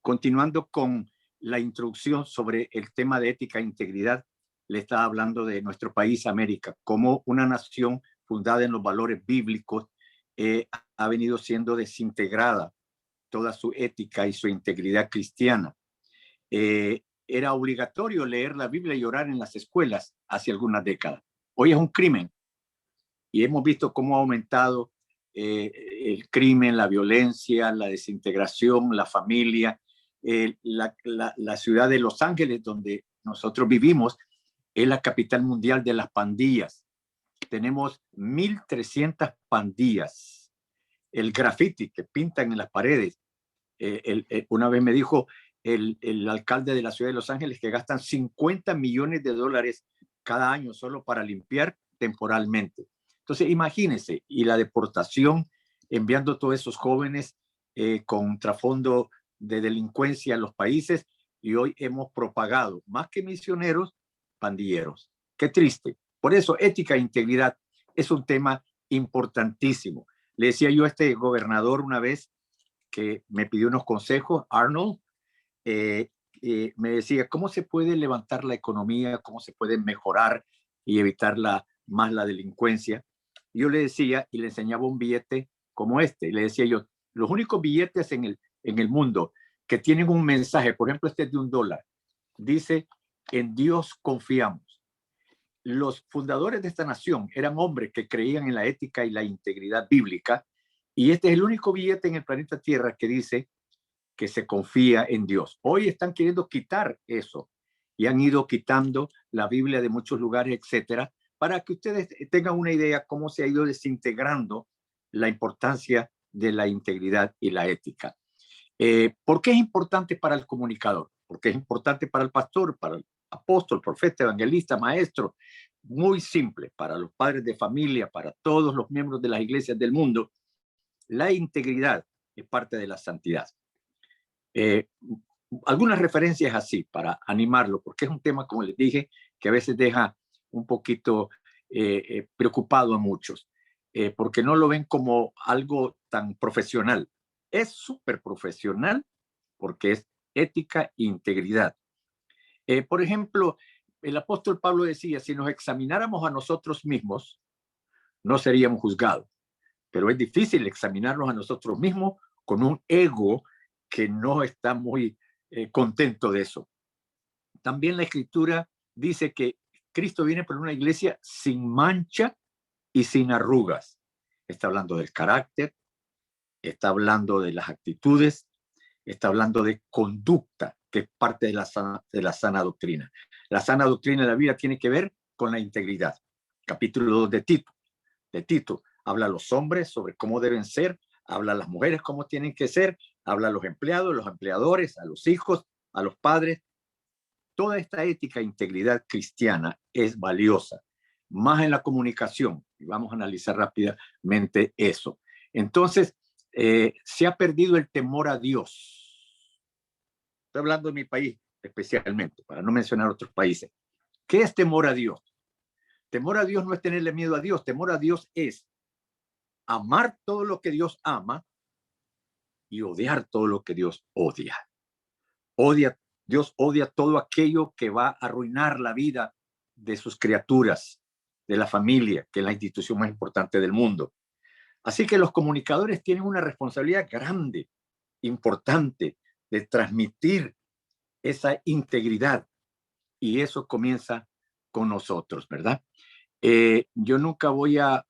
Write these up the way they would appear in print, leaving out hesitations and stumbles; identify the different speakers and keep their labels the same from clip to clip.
Speaker 1: Continuando con la introducción sobre el tema de ética e integridad, le estaba hablando de nuestro país, América, como una nación fundada en los valores bíblicos ha venido siendo desintegrada toda su ética y su integridad cristiana. Era obligatorio leer la Biblia y orar en las escuelas hace algunas décadas. Hoy es un crimen y hemos visto cómo ha aumentado el crimen, la violencia, la desintegración, la familia. La ciudad de Los Ángeles, donde nosotros vivimos, es la capital mundial de las pandillas. Tenemos 1,300 pandillas. El graffiti que pintan en las paredes. Una vez me dijo el alcalde de la ciudad de Los Ángeles que gastan $50 millones cada año solo para limpiar temporalmente. Entonces, imagínense, y la deportación, enviando todos esos jóvenes con trasfondo de delincuencia a los países, y hoy hemos propagado, más que misioneros, pandilleros. Qué triste. Por eso, ética e integridad es un tema importantísimo. Le decía yo a este gobernador una vez que me pidió unos consejos, Arnold, me decía, ¿cómo se puede levantar la economía? ¿Cómo se puede mejorar y evitar más la delincuencia? Yo le decía y le enseñaba un billete como este. Y le decía yo, los únicos billetes en el mundo que tienen un mensaje, por ejemplo, este es de $1, dice, en Dios confiamos. Los fundadores de esta nación eran hombres que creían en la ética y la integridad bíblica, y este es el único billete en el planeta Tierra que dice que se confía en Dios. Hoy están queriendo quitar eso y han ido quitando la Biblia de muchos lugares, etcétera, para que ustedes tengan una idea cómo se ha ido desintegrando la importancia de la integridad y la ética. ¿Por qué es importante para el comunicador? Porque es importante para el pastor, para el apóstol, profeta, evangelista, maestro. Muy simple, para los padres de familia, para todos los miembros de las iglesias del mundo. La integridad es parte de la santidad. Algunas referencias así para animarlo, porque es un tema, como les dije, que a veces deja un poquito preocupado a muchos, porque no lo ven como algo tan profesional. Es súper profesional porque es ética e integridad. Por ejemplo, el apóstol Pablo decía, si nos examináramos a nosotros mismos, no seríamos juzgados. Pero es difícil examinarnos a nosotros mismos con un ego que no está muy contento de eso. También la Escritura dice que Cristo viene por una iglesia sin mancha y sin arrugas. Está hablando del carácter, está hablando de las actitudes, está hablando de conducta, que es parte de la sana doctrina. La sana doctrina de la vida tiene que ver con la integridad. Capítulo 2 de Tito habla a los hombres sobre cómo deben ser, habla a las mujeres cómo tienen que ser, habla a los empleados, los empleadores, a los hijos, a los padres. Toda esta ética e integridad cristiana es valiosa, más en la comunicación. Y vamos a analizar rápidamente eso. Entonces, se ha perdido el temor a Dios. Estoy hablando de mi país especialmente, para no mencionar otros países. ¿Qué es temor a Dios? Temor a Dios no es tenerle miedo a Dios. Temor a Dios es amar todo lo que Dios ama y odiar todo lo que Dios odia. Dios odia todo aquello que va a arruinar la vida de sus criaturas, de la familia, que es la institución más importante del mundo. Así que los comunicadores tienen una responsabilidad grande, importante, de transmitir esa integridad, y eso comienza con nosotros, ¿verdad? Yo nunca voy a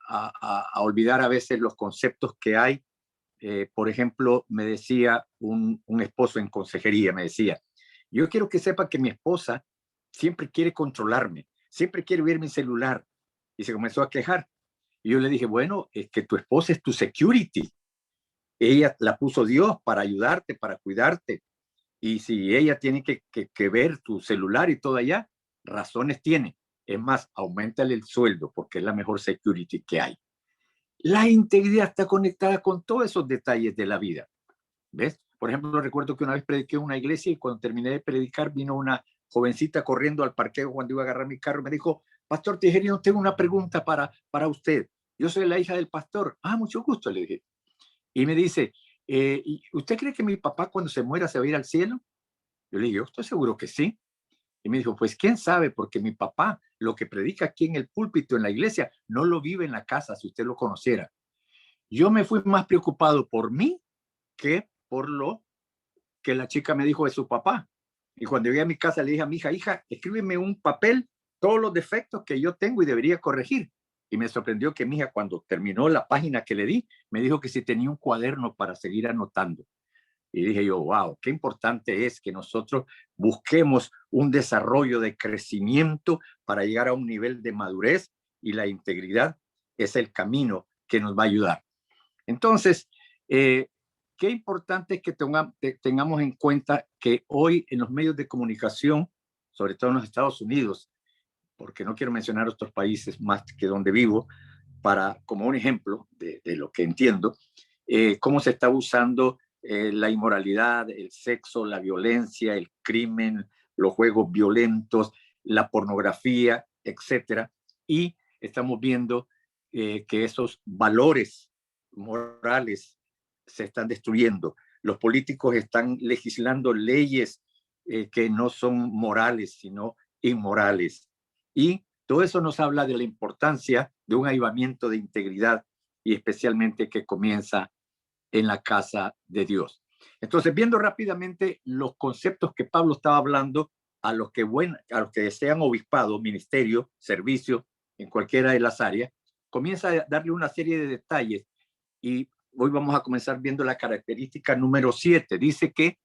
Speaker 1: olvidar a veces los conceptos que hay. Por ejemplo, me decía un esposo en consejería, me decía, yo quiero que sepa que mi esposa siempre quiere controlarme, siempre quiere ver mi celular, y se comenzó a quejar. Y yo le dije, bueno, es que tu esposa es tu security. Ella la puso Dios para ayudarte, para cuidarte. Y si ella tiene que ver tu celular y todo allá, razones tiene. Es más, aumentale el sueldo porque es la mejor security que hay. La integridad está conectada con todos esos detalles de la vida. ¿Ves? Por ejemplo, recuerdo que una vez prediqué en una iglesia y cuando terminé de predicar vino una jovencita corriendo al parqueo cuando iba a agarrar mi carro y me dijo, Pastor Tijerino, tengo una pregunta para usted. Yo soy la hija del pastor. Ah, mucho gusto, le dije. Y me dice, ¿y usted cree que mi papá cuando se muera se va a ir al cielo? Yo le dije, yo estoy seguro que sí. Y me dijo, pues quién sabe, porque mi papá lo que predica aquí en el púlpito, en la iglesia, no lo vive en la casa, si usted lo conociera. Yo me fui más preocupado por mí que por lo que la chica me dijo de su papá. Y cuando llegué a mi casa le dije a mi hija, hija, escríbeme un papel, todos los defectos que yo tengo y debería corregir. Y me sorprendió que mi hija, cuando terminó la página que le di, me dijo que si tenía un cuaderno para seguir anotando. Y dije yo, wow, qué importante es que nosotros busquemos un desarrollo de crecimiento para llegar a un nivel de madurez, y la integridad es el camino que nos va a ayudar. Entonces, qué importante es que tengamos en cuenta que hoy en los medios de comunicación, sobre todo en los Estados Unidos, porque no quiero mencionar otros países más que donde vivo, como un ejemplo de lo que entiendo, cómo se está usando la inmoralidad, el sexo, la violencia, el crimen, los juegos violentos, la pornografía, etcétera. Y estamos viendo que esos valores morales se están destruyendo. Los políticos están legislando leyes que no son morales, sino inmorales. Y todo eso nos habla de la importancia de un avivamiento de integridad, y especialmente que comienza en la casa de Dios. Entonces, viendo rápidamente los conceptos que Pablo estaba hablando a los que desean obispado, ministerio, servicio, en cualquiera de las áreas, comienza a darle una serie de detalles, y hoy vamos a comenzar viendo la característica número 7. Dice que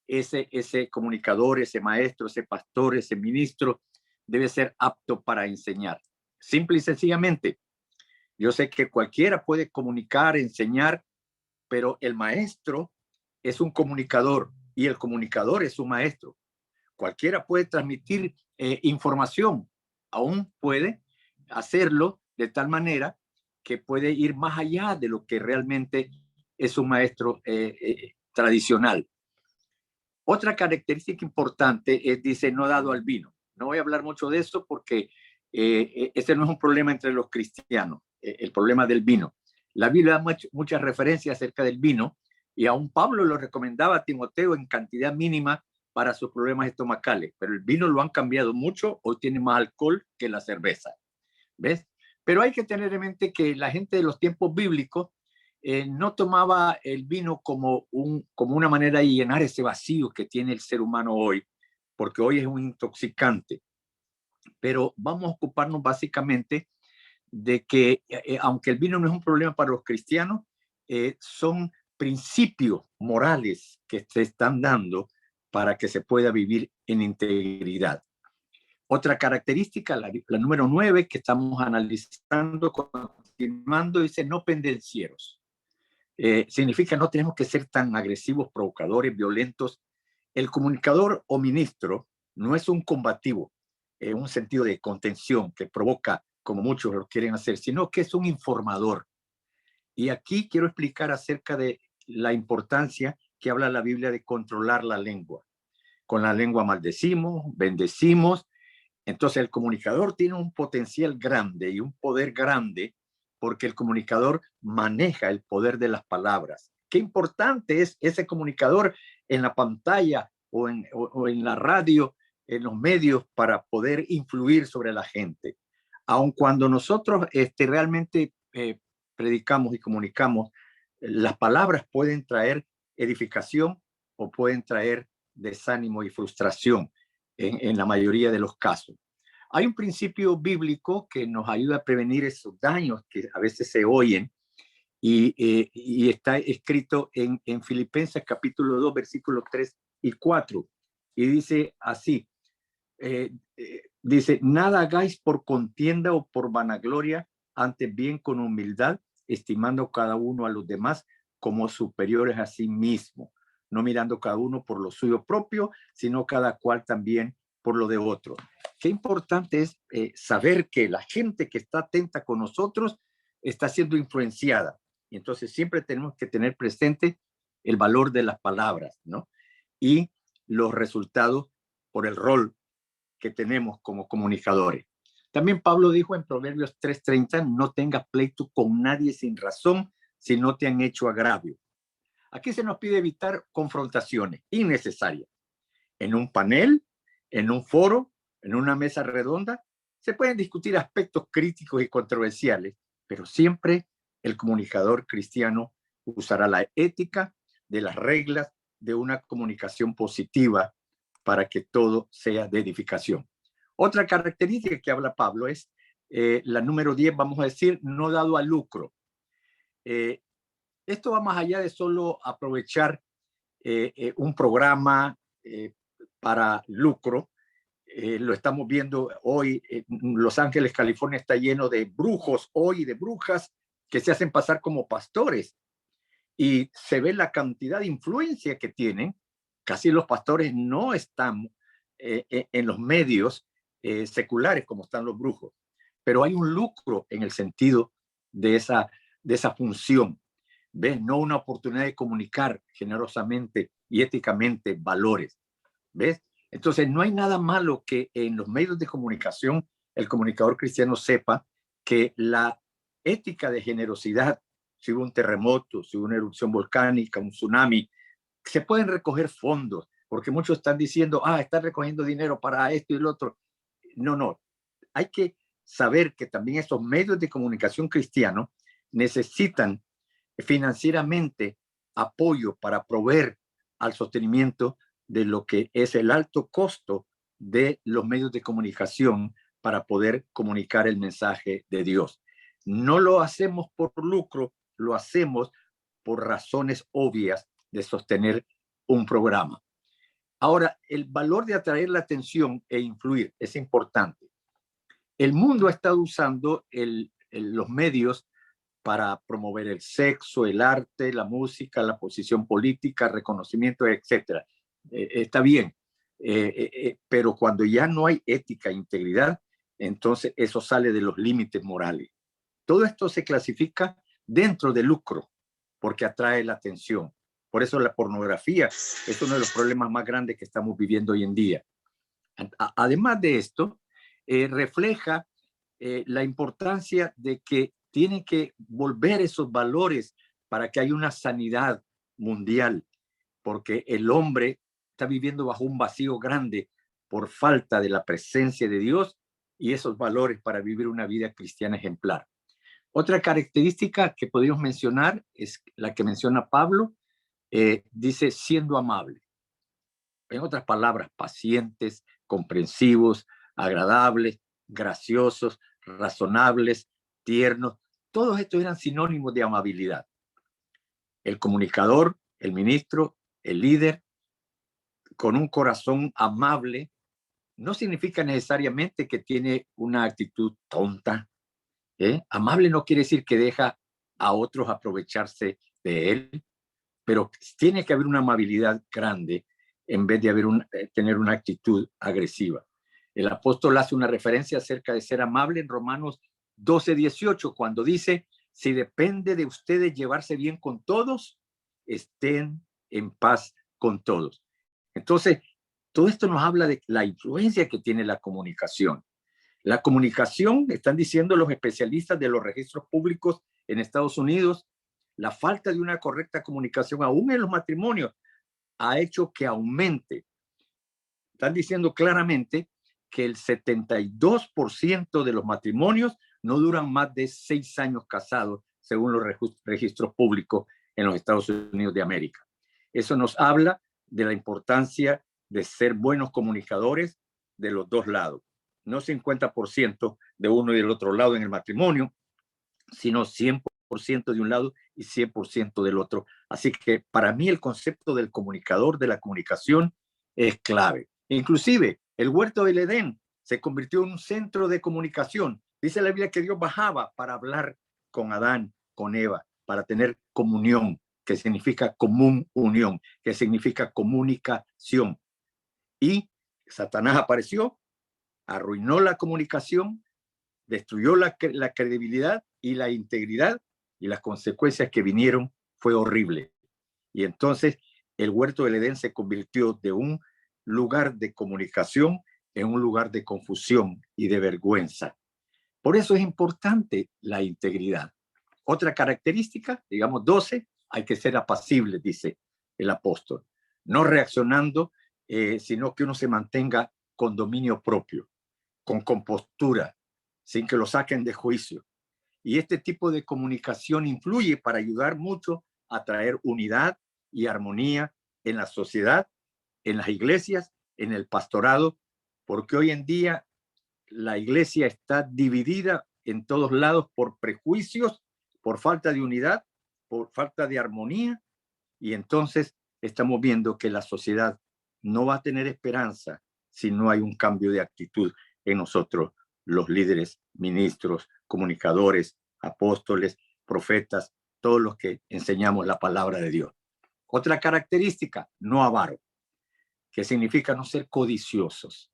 Speaker 1: ese comunicador, ese maestro, ese pastor, ese ministro debe ser apto para enseñar. Simple y sencillamente, yo sé que cualquiera puede comunicar, enseñar, pero el maestro es un comunicador y el comunicador es un maestro. Cualquiera puede transmitir información, aún puede hacerlo de tal manera que puede ir más allá de lo que realmente es un maestro tradicional. Otra característica importante es, dice, no dado al vino. No voy a hablar mucho de eso porque ese no es un problema entre los cristianos, el problema del vino. La Biblia da muchas referencias acerca del vino, y aún Pablo lo recomendaba a Timoteo en cantidad mínima para sus problemas estomacales, pero el vino lo han cambiado mucho, hoy tiene más alcohol que la cerveza, ¿ves? Pero hay que tener en mente que la gente de los tiempos bíblicos no tomaba el vino como una manera de llenar ese vacío que tiene el ser humano hoy, porque hoy es un intoxicante. Pero vamos a ocuparnos básicamente de que, aunque el vino no es un problema para los cristianos, son principios morales que se están dando para que se pueda vivir en integridad. Otra característica, la número 9, que estamos analizando, continuando, dice no pendencieros. Significa no tenemos que ser tan agresivos, provocadores, violentos. El comunicador o ministro no es un combativo, un sentido de contención que provoca, como muchos lo quieren hacer, sino que es un informador. Y aquí quiero explicar acerca de la importancia que habla la Biblia de controlar la lengua. Con la lengua maldecimos, bendecimos. Entonces el comunicador tiene un potencial grande y un poder grande, porque el comunicador maneja el poder de las palabras. Qué importante es ese comunicador en la pantalla o en la radio, en los medios, para poder influir sobre la gente. Aun cuando nosotros realmente predicamos y comunicamos, las palabras pueden traer edificación o pueden traer desánimo y frustración en la mayoría de los casos. Hay un principio bíblico que nos ayuda a prevenir esos daños que a veces se oyen, y está escrito en Filipenses capítulo 2, versículos 3 y 4. Y dice así, dice, nada hagáis por contienda o por vanagloria, antes bien con humildad, estimando cada uno a los demás como superiores a sí mismo, no mirando cada uno por lo suyo propio, sino cada cual también por lo de otro. Qué importante es saber que la gente que está atenta con nosotros está siendo influenciada. Y entonces siempre tenemos que tener presente el valor de las palabras, ¿no? Y los resultados por el rol que tenemos como comunicadores. También Pablo dijo en Proverbios 3:30, no tengas pleito con nadie sin razón si no te han hecho agravio. Aquí se nos pide evitar confrontaciones innecesarias. En un panel, en un foro, en una mesa redonda, se pueden discutir aspectos críticos y controversiales, pero siempre el comunicador cristiano usará la ética de las reglas de una comunicación positiva para que todo sea de edificación. Otra característica que habla Pablo es la número 10, vamos a decir, no dado a lucro. Esto va más allá de solo aprovechar un programa para lucro. Lo estamos viendo hoy. Los Ángeles, California, está lleno de brujos hoy, de brujas que se hacen pasar como pastores. Y se ve la cantidad de influencia que tienen. Casi los pastores no están en los medios seculares como están los brujos. Pero hay un lucro en el sentido de esa función. ¿Ves? No una oportunidad de comunicar generosamente y éticamente valores. ¿Ves? Entonces, no hay nada malo que en los medios de comunicación el comunicador cristiano sepa que la ética de generosidad, si hubo un terremoto, si hubo una erupción volcánica, un tsunami, se pueden recoger fondos, porque muchos están diciendo, están recogiendo dinero para esto y lo otro. No. Hay que saber que también estos medios de comunicación cristianos necesitan financieramente apoyo para proveer al sostenimiento de lo que es el alto costo de los medios de comunicación para poder comunicar el mensaje de Dios. No lo hacemos por lucro, lo hacemos por razones obvias de sostener un programa. Ahora, el valor de atraer la atención e influir es importante. El mundo ha estado usando los medios para promover el sexo, el arte, la música, la posición política, reconocimiento, etcétera. Está bien, pero cuando ya no hay ética e integridad, entonces eso sale de los límites morales. Todo esto se clasifica dentro del lucro, porque atrae la atención. Por eso la pornografía es uno de los problemas más grandes que estamos viviendo hoy en día. Además de esto, refleja la importancia de que tienen que volver esos valores para que haya una sanidad mundial, porque el hombre está viviendo bajo un vacío grande por falta de la presencia de Dios y esos valores para vivir una vida cristiana ejemplar. Otra característica que podríamos mencionar es la que menciona Pablo, dice siendo amable. En otras palabras, pacientes, comprensivos, agradables, graciosos, razonables, tiernos. Todos estos eran sinónimos de amabilidad. El comunicador, el ministro, el líder, con un corazón amable, no significa necesariamente que tiene una actitud tonta. Amable no quiere decir que deja a otros aprovecharse de él, pero tiene que haber una amabilidad grande en vez de tener una actitud agresiva. El apóstol hace una referencia acerca de ser amable en Romanos 12:18, cuando dice, si depende de ustedes llevarse bien con todos, estén en paz con todos. Entonces, todo esto nos habla de la influencia que tiene la comunicación. La comunicación, están diciendo los especialistas de los registros públicos en Estados Unidos, la falta de una correcta comunicación, aún en los matrimonios, ha hecho que aumente. Están diciendo claramente que el 72% de los matrimonios no duran más de 6 años casados, según los registros públicos en los Estados Unidos de América. Eso nos habla de la importancia de ser buenos comunicadores de los dos lados. No 50% de uno y del otro lado en el matrimonio, sino 100% de un lado y 100% del otro. Así que para mí el concepto del comunicador, de la comunicación, es clave. Inclusive el huerto del Edén se convirtió en un centro de comunicación. Dice la Biblia que Dios bajaba para hablar con Adán, con Eva, para tener comunión, que significa común unión, que significa comunicación. Y Satanás apareció, arruinó la comunicación, destruyó la credibilidad y la integridad, y las consecuencias que vinieron fue horrible. Y entonces el huerto del Edén se convirtió de un lugar de comunicación en un lugar de confusión y de vergüenza. Por eso es importante la integridad. Otra característica, digamos 12, hay que ser apacibles, dice el apóstol, no reaccionando, sino que uno se mantenga con dominio propio, con compostura, sin que lo saquen de juicio. Y este tipo de comunicación influye para ayudar mucho a traer unidad y armonía en la sociedad, en las iglesias, en el pastorado, porque hoy en día la iglesia está dividida en todos lados por prejuicios, por falta de unidad, por falta de armonía, y entonces estamos viendo que la sociedad no va a tener esperanza si no hay un cambio de actitud en nosotros, los líderes, ministros, comunicadores, apóstoles, profetas, todos los que enseñamos la palabra de Dios. Otra característica, no avaro, que significa no ser codiciosos.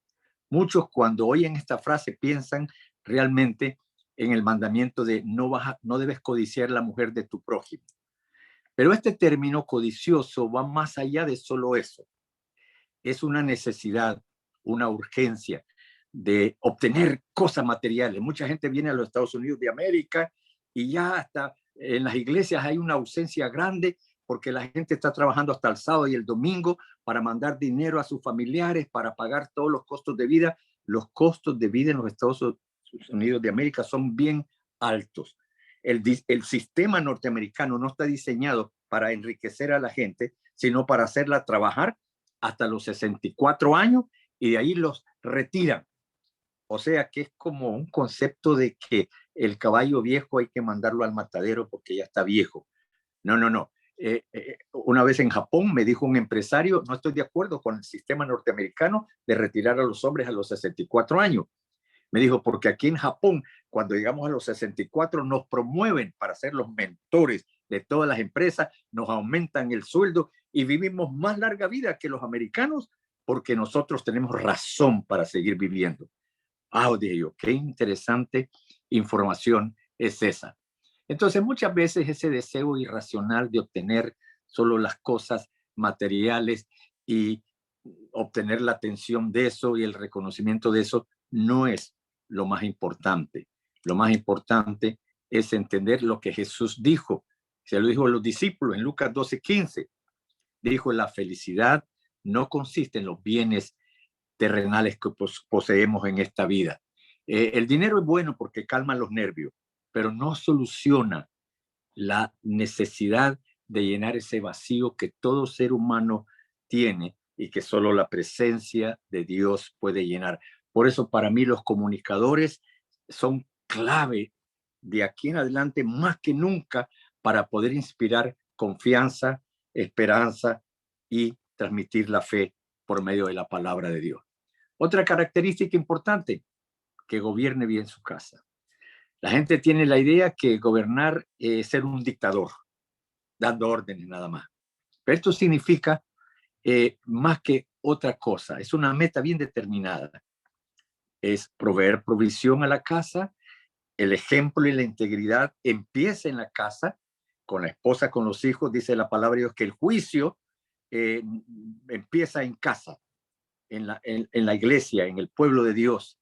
Speaker 1: Muchos cuando oyen esta frase piensan realmente en el mandamiento de no debes codiciar la mujer de tu prójimo. Pero este término codicioso va más allá de solo eso. Es una necesidad, una urgencia de obtener cosas materiales. Mucha gente viene a los Estados Unidos de América y ya hasta en las iglesias hay una ausencia grande porque la gente está trabajando hasta el sábado y el domingo para mandar dinero a sus familiares, para pagar todos los costos de vida. Los costos de vida en los Estados Unidos de América son bien altos. El sistema norteamericano no está diseñado para enriquecer a la gente, sino para hacerla trabajar hasta los 64 años y de ahí los retiran. O sea que es como un concepto de que el caballo viejo hay que mandarlo al matadero porque ya está viejo. No, no, no. Una vez en Japón me dijo un empresario, no estoy de acuerdo con el sistema norteamericano de retirar a los hombres a los 64 años. Me dijo, porque aquí en Japón, cuando llegamos a los 64, nos promueven para ser los mentores de todas las empresas, nos aumentan el sueldo y vivimos más larga vida que los americanos porque nosotros tenemos razón para seguir viviendo. Dije yo, qué interesante información es esa. Entonces, muchas veces ese deseo irracional de obtener solo las cosas materiales y obtener la atención de eso y el reconocimiento de eso no es lo más importante. Lo más importante es entender lo que Jesús dijo. Se lo dijo a los discípulos en Lucas 12:15. Dijo, la felicidad no consiste en los bienes terrenales que poseemos en esta vida. El dinero es bueno porque calma los nervios, pero no soluciona la necesidad de llenar ese vacío que todo ser humano tiene y que solo la presencia de Dios puede llenar. Por eso para mí los comunicadores son clave de aquí en adelante más que nunca para poder inspirar confianza, esperanza y transmitir la fe por medio de la palabra de Dios. Otra característica importante, que gobierne bien su casa. La gente tiene la idea que gobernar es ser un dictador, dando órdenes nada más. Pero esto significa más que otra cosa. Es una meta bien determinada. Es proveer provisión a la casa. El ejemplo y la integridad empieza en la casa, con la esposa, con los hijos. Dice la palabra de Dios que el juicio empieza en casa, en la iglesia, en el pueblo de Dios.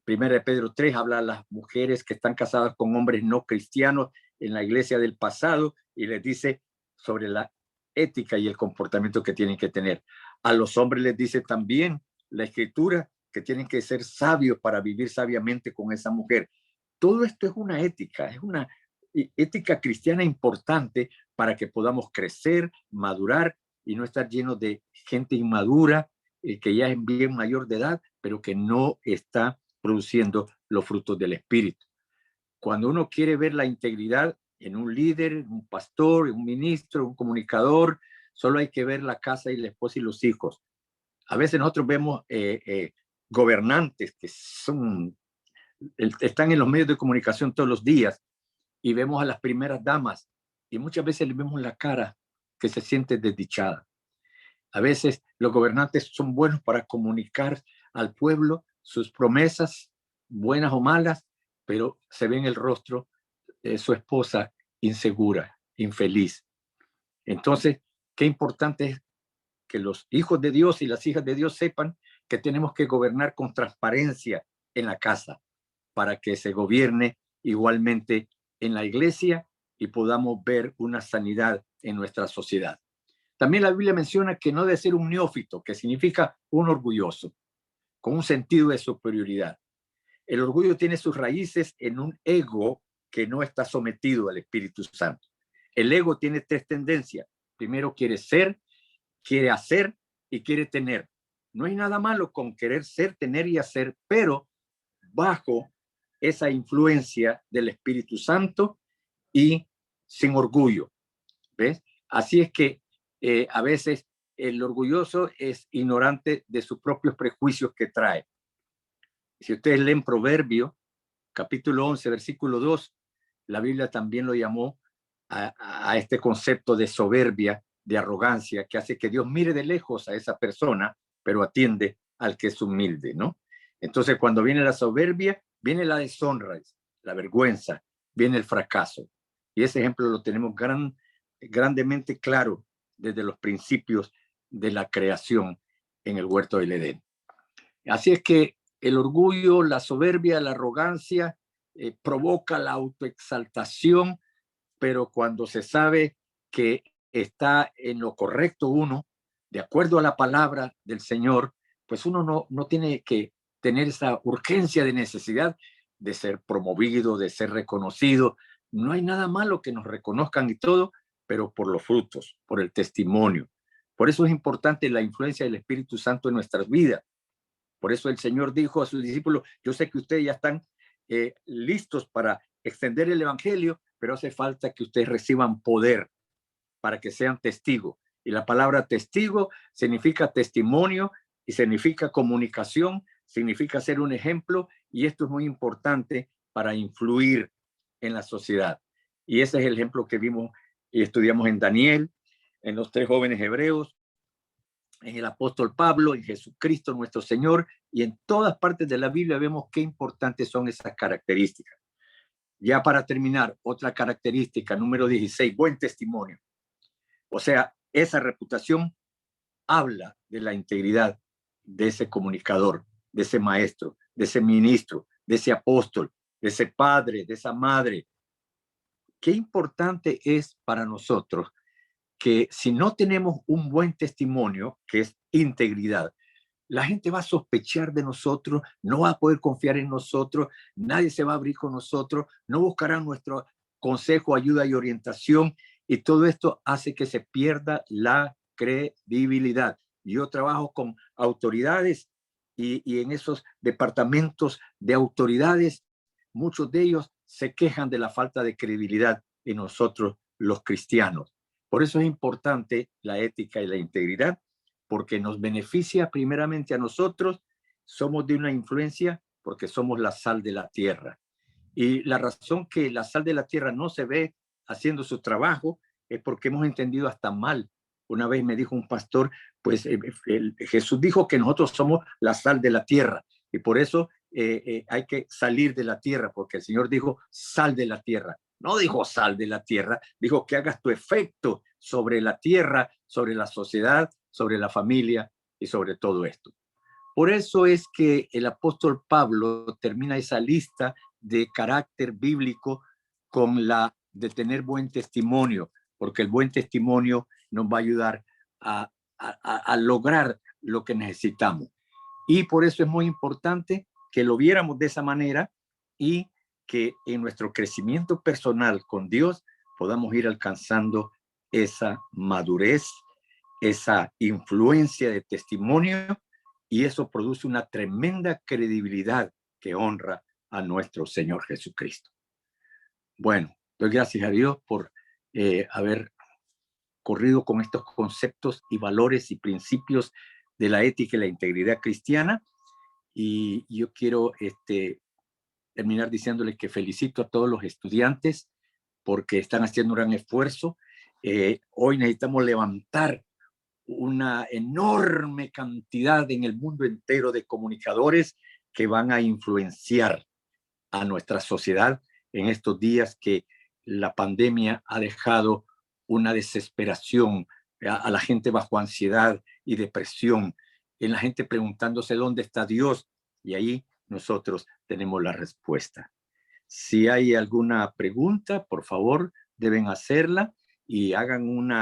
Speaker 1: Primera de Pedro 3 habla a las mujeres que están casadas con hombres no cristianos en la iglesia del pasado y les dice sobre la ética y el comportamiento que tienen que tener. A los hombres les dice también la escritura que tienen que ser sabios para vivir sabiamente con esa mujer. Todo esto es una ética cristiana importante para que podamos crecer, madurar y no estar llenos de gente inmadura que ya es bien mayor de edad, pero que no está produciendo los frutos del Espíritu. Cuando uno quiere ver la integridad en un líder, un pastor, un ministro, un comunicador, solo hay que ver la casa y la esposa y los hijos. A veces nosotros vemos gobernantes que están en los medios de comunicación todos los días y vemos a las primeras damas y muchas veces les vemos la cara que se siente desdichada. A veces los gobernantes son buenos para comunicar al pueblo sus promesas, buenas o malas, pero se ve en el rostro de su esposa insegura, infeliz. Entonces, qué importante es que los hijos de Dios y las hijas de Dios sepan que tenemos que gobernar con transparencia en la casa para que se gobierne igualmente en la iglesia y podamos ver una sanidad en nuestra sociedad. También la Biblia menciona que no debe ser un neófito, que significa un orgulloso, con un sentido de superioridad. El orgullo tiene sus raíces en un ego que no está sometido al Espíritu Santo. El ego tiene tres tendencias. Primero quiere ser, quiere hacer y quiere tener. No hay nada malo con querer ser, tener y hacer, pero bajo esa influencia del Espíritu Santo y sin orgullo. ¿Ves? Así es que a veces el orgulloso es ignorante de sus propios prejuicios que trae. Si ustedes leen Proverbio, capítulo 11, versículo 2, la Biblia también lo llamó a este concepto de soberbia, de arrogancia, que hace que Dios mire de lejos a esa persona, pero atiende al que es humilde, ¿no? Entonces, cuando viene la soberbia, viene la deshonra, la vergüenza, viene el fracaso. Y ese ejemplo lo tenemos grandemente claro desde los principios de la creación en el huerto del Edén. Así es que el orgullo, la soberbia, la arrogancia provoca la autoexaltación, pero cuando se sabe que está en lo correcto uno, de acuerdo a la palabra del Señor, pues uno no tiene que tener esa urgencia de necesidad de ser promovido, de ser reconocido. No hay nada malo que nos reconozcan y todo, pero por los frutos, por el testimonio. Por eso es importante la influencia del Espíritu Santo en nuestras vidas. Por eso el Señor dijo a sus discípulos, yo sé que ustedes ya están listos para extender el evangelio, pero hace falta que ustedes reciban poder para que sean testigos. Y la palabra testigo significa testimonio y significa comunicación, significa ser un ejemplo, y esto es muy importante para influir en la sociedad. Y ese es el ejemplo que vimos y estudiamos en Daniel, en los tres jóvenes hebreos, en el apóstol Pablo, en Jesucristo nuestro Señor, y en todas partes de la Biblia vemos qué importantes son esas características. Ya para terminar, otra característica, número 16, buen testimonio. O sea, esa reputación habla de la integridad de ese comunicador, de ese maestro, de ese ministro, de ese apóstol, de ese padre, de esa madre. Qué importante es para nosotros que si no tenemos un buen testimonio, que es integridad, la gente va a sospechar de nosotros, no va a poder confiar en nosotros, nadie se va a abrir con nosotros, no buscarán nuestro consejo, ayuda y orientación, y todo esto hace que se pierda la credibilidad. Yo trabajo con autoridades y en esos departamentos de autoridades, muchos de ellos se quejan de la falta de credibilidad en nosotros los cristianos. Por eso es importante la ética y la integridad, porque nos beneficia primeramente a nosotros, somos de una influencia porque somos la sal de la tierra. Y la razón que la sal de la tierra no se ve haciendo su trabajo es porque hemos entendido hasta mal. Una vez me dijo un pastor, pues Jesús dijo que nosotros somos la sal de la tierra y por eso hay que salir de la tierra, porque el Señor dijo sal de la tierra. No dijo sal de la tierra, dijo que hagas tu efecto sobre la tierra, sobre la sociedad, sobre la familia y sobre todo esto. Por eso es que el apóstol Pablo termina esa lista de carácter bíblico con la de tener buen testimonio, porque el buen testimonio nos va a ayudar a lograr lo que necesitamos. Y por eso es muy importante que lo viéramos de esa manera y que en nuestro crecimiento personal con Dios podamos ir alcanzando esa madurez, esa influencia de testimonio, y eso produce una tremenda credibilidad que honra a nuestro Señor Jesucristo. Bueno, doy gracias a Dios por haber corrido con estos conceptos y valores y principios de la ética y la integridad cristiana, y yo quiero terminar diciéndoles que felicito a todos los estudiantes porque están haciendo un gran esfuerzo. Hoy necesitamos levantar una enorme cantidad en el mundo entero de comunicadores que van a influenciar a nuestra sociedad en estos días que la pandemia ha dejado una desesperación a la gente bajo ansiedad y depresión, en la gente preguntándose dónde está Dios, y ahí nosotros tenemos la respuesta. Si hay alguna pregunta, por favor, deben hacerla, y hagan un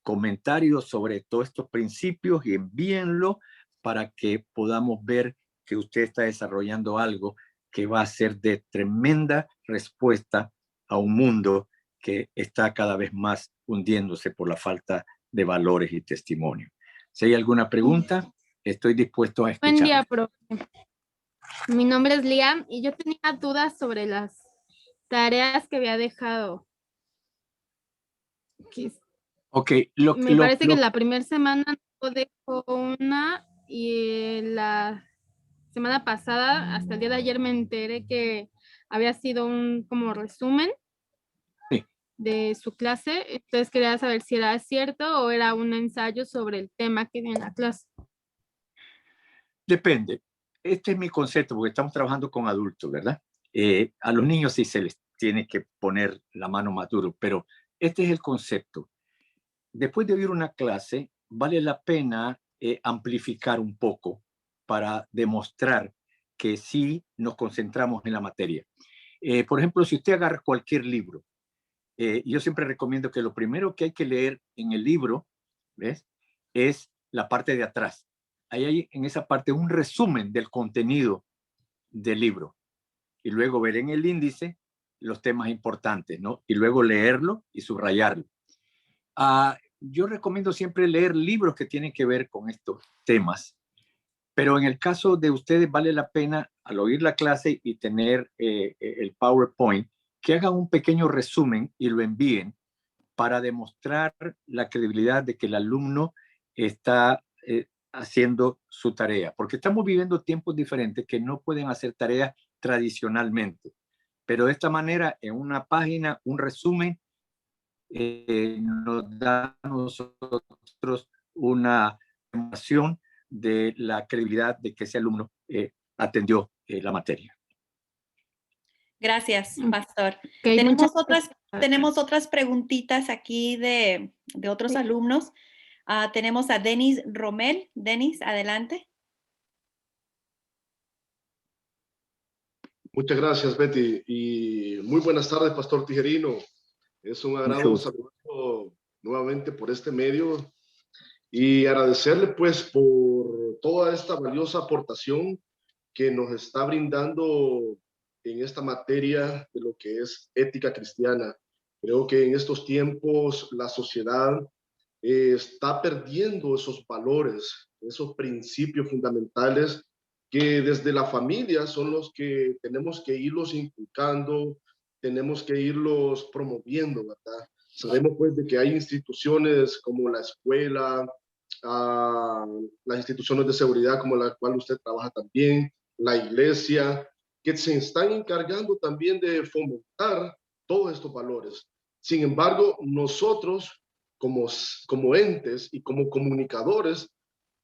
Speaker 1: comentario sobre todos estos principios y envíenlo para que podamos ver que usted está desarrollando algo que va a ser de tremenda respuesta a un mundo que está cada vez más hundiéndose por la falta de valores y testimonio. Si hay alguna pregunta, estoy dispuesto a escuchar.
Speaker 2: Buen día, profe. Mi nombre es Liam y yo tenía dudas sobre las tareas que había dejado.
Speaker 1: Ok,
Speaker 2: Me parece que en la primera semana no dejó una y la semana pasada, hasta el día de ayer, me enteré que había sido un como resumen de su clase. Entonces quería saber si era cierto o era un ensayo sobre el tema que viene en la clase.
Speaker 1: Depende. Este es mi concepto, porque estamos trabajando con adultos, ¿verdad? A los niños sí se les tiene que poner la mano más duro, pero este es el concepto. Después de oír una clase, vale la pena amplificar un poco para demostrar que sí nos concentramos en la materia. Por ejemplo, si usted agarra cualquier libro, yo siempre recomiendo que lo primero que hay que leer en el libro, ¿ves?, es la parte de atrás. Ahí hay en esa parte un resumen del contenido del libro y luego ver en el índice los temas importantes, ¿no? Y luego leerlo y subrayarlo. Yo recomiendo siempre leer libros que tienen que ver con estos temas, pero en el caso de ustedes vale la pena, al oír la clase y tener el PowerPoint, que hagan un pequeño resumen y lo envíen para demostrar la credibilidad de que el alumno está haciendo su tarea, porque estamos viviendo tiempos diferentes que no pueden hacer tareas tradicionalmente, pero de esta manera, en una página, un resumen, nos da a nosotros una información de la credibilidad de que ese alumno atendió la materia.
Speaker 3: Gracias, pastor.
Speaker 2: Okay,
Speaker 3: tenemos otras preguntitas aquí de otros alumnos. Tenemos a Denis Romel. Denis, adelante.
Speaker 4: Muchas gracias, Betty. Y muy buenas tardes, Pastor Tijerino. Es un agrado saludarlo nuevamente por este medio y agradecerle pues por toda esta valiosa aportación que nos está brindando en esta materia de lo que es ética cristiana. Creo que en estos tiempos la sociedad está perdiendo esos valores, esos principios fundamentales que desde la familia son los que tenemos que irlos inculcando, tenemos que irlos promoviendo, ¿verdad? Sabemos pues de que hay instituciones como la escuela, las instituciones de seguridad como la cual usted trabaja también, la iglesia, que se están encargando también de fomentar todos estos valores. Sin embargo, nosotros como entes y como comunicadores